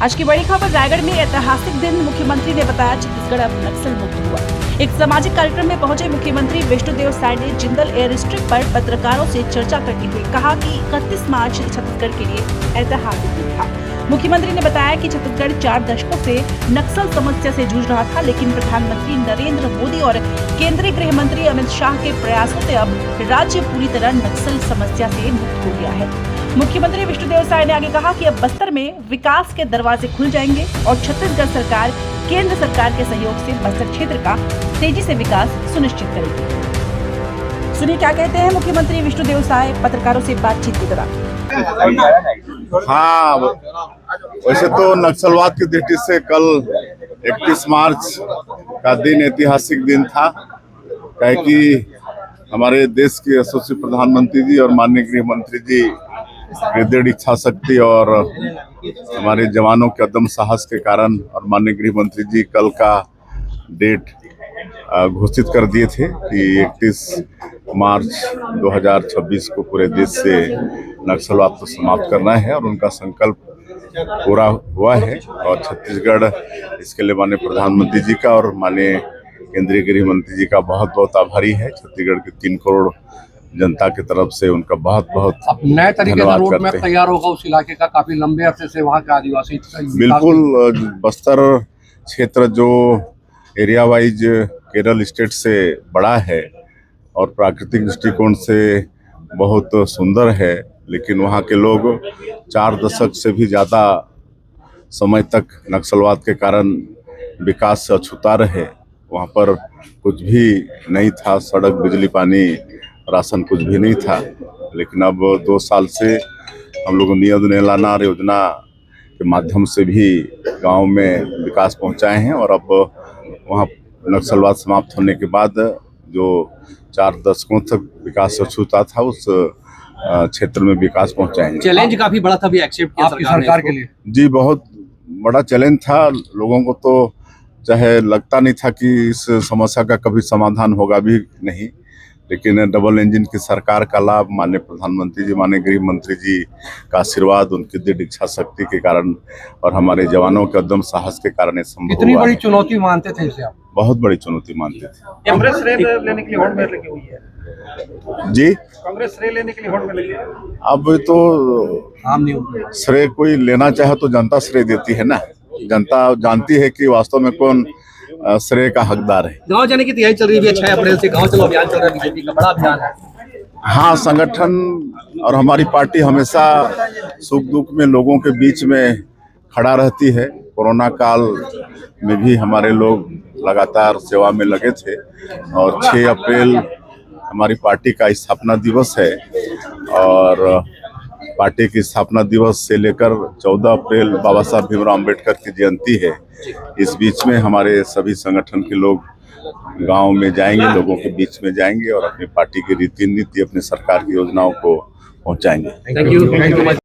आज की बड़ी खबर रायगढ़ में ऐतिहासिक दिन। मुख्यमंत्री ने बताया छत्तीसगढ़ अब नक्सल मुक्त हुआ। एक सामाजिक कार्यक्रम में पहुंचे मुख्यमंत्री विष्णुदेव साय ने जिंदल एयर स्ट्रिप पर पत्रकारों से चर्चा करते हुए कहा कि 31 मार्च छत्तीसगढ़ के लिए ऐतिहासिक दिन था। मुख्यमंत्री ने बताया कि छत्तीसगढ़ 4 दशकों से नक्सल समस्या से जूझ रहा था, लेकिन प्रधानमंत्री नरेंद्र मोदी और केंद्रीय गृह मंत्री अमित शाह के प्रयासों से अब राज्य पूरी तरह नक्सल समस्या से मुक्त हो गया है। मुख्यमंत्री विष्णुदेव साय ने आगे कहा कि अब बस्तर में विकास के दरवाजे खुल जाएंगे और छत्तीसगढ़ सरकार केंद्र सरकार के सहयोग से बस्तर क्षेत्र का तेजी से विकास सुनिश्चित करेगी। सुनिए क्या कहते हैं मुख्यमंत्री विष्णुदेव साय पत्रकारों से बातचीत के दौरान। हाँ, वैसे तो नक्सलवाद की दृष्टि से कल 31 मार्च का दिन ऐतिहासिक दिन था, क्या कि हमारे देश के यशस्वी प्रधानमंत्री जी और माननीय गृह मंत्री जी की दृढ़ इच्छा शक्ति और हमारे जवानों के अदम्य साहस के कारण और माननीय गृह मंत्री जी कल का डेट घोषित कर दिए थे कि 31 मार्च 2026 को पूरे देश से नक्सलवाद को समाप्त करना है और उनका संकल्प पूरा हुआ है। और छत्तीसगढ़ इसके लिए माननीय प्रधानमंत्री जी का और माननीय केंद्रीय गृह मंत्री जी का बहुत बहुत आभारी है। छत्तीसगढ़ के 3 करोड़ जनता की तरफ से उनका बहुत बहुत नए तरीके से रोड मैप तैयार होगा उस इलाके का। काफी लंबे अरसे से वहाँ के आदिवासी बिल्कुल बस्तर क्षेत्र जो एरिया वाइज केरल स्टेट से बड़ा है और प्राकृतिक दृष्टिकोण से बहुत सुंदर है, लेकिन वहाँ के लोग 4 दशक से भी ज़्यादा समय तक नक्सलवाद के कारण विकास से अछूता रहे। वहाँ पर कुछ भी नहीं था, सड़क बिजली पानी राशन कुछ भी नहीं था, लेकिन अब 2 साल से हम लोग नियत नेलाना योजना के माध्यम से भी गांव में विकास पहुंचाए हैं और अब वहां नक्सलवाद समाप्त होने के बाद जो 4 दशकों तक विकास अछूता था उस क्षेत्र में विकास पहुंचाएंगे। चैलेंज काफी बड़ा था, भी एक्सेप्ट किया सरकार के लिए। जी, बहुत बड़ा चैलेंज था। लोगों को तो चाहे लगता नहीं था कि इस समस्या का कभी समाधान होगा भी नहीं, लेकिन डबल इंजन की सरकार का लाभ माननीय प्रधानमंत्री जी, माननीय गृह मंत्री जी का आशीर्वाद, उनकी दृढ़ इच्छा शक्ति के कारण और हमारे जवानों के उद्यम साहस के कारण संभव हुआ। कितनी बड़ी चुनौती मानते थे इसे आप? बहुत बड़ी चुनौती मानते थे। कांग्रेस श्रेय लेने के लिए होड़ में लगी हुई है जी, कांग्रेस श्रेय लेने के लिए होड़ में लगी है। अब तो श्रेय कोई लेना चाहे तो जनता श्रेय देती है ना। जनता जानती है कि वास्तव में कौन श्रेय का हकदार है। गांव जाने की तैयारी चल रही है 6 अप्रैल से, गांव चलो अभियान चल रहा है, बीजेपी का बड़ा अभियान है। हाँ, संगठन और हमारी पार्टी हमेशा सुख दुख में लोगों के बीच में खड़ा रहती है। कोरोना काल में भी हमारे लोग लगातार सेवा में लगे थे और 6 अप्रैल हमारी पार्टी का स्थापना दिवस है और पार्टी की स्थापना दिवस से लेकर 14 अप्रैल बाबा साहब भीमराव अम्बेडकर की जयंती है। इस बीच में हमारे सभी संगठन के लोग गांव में जाएंगे, लोगों के बीच में जाएंगे और अपनी पार्टी की रीति नीति, अपनी सरकार की योजनाओं को पहुंचाएंगे। Thank you.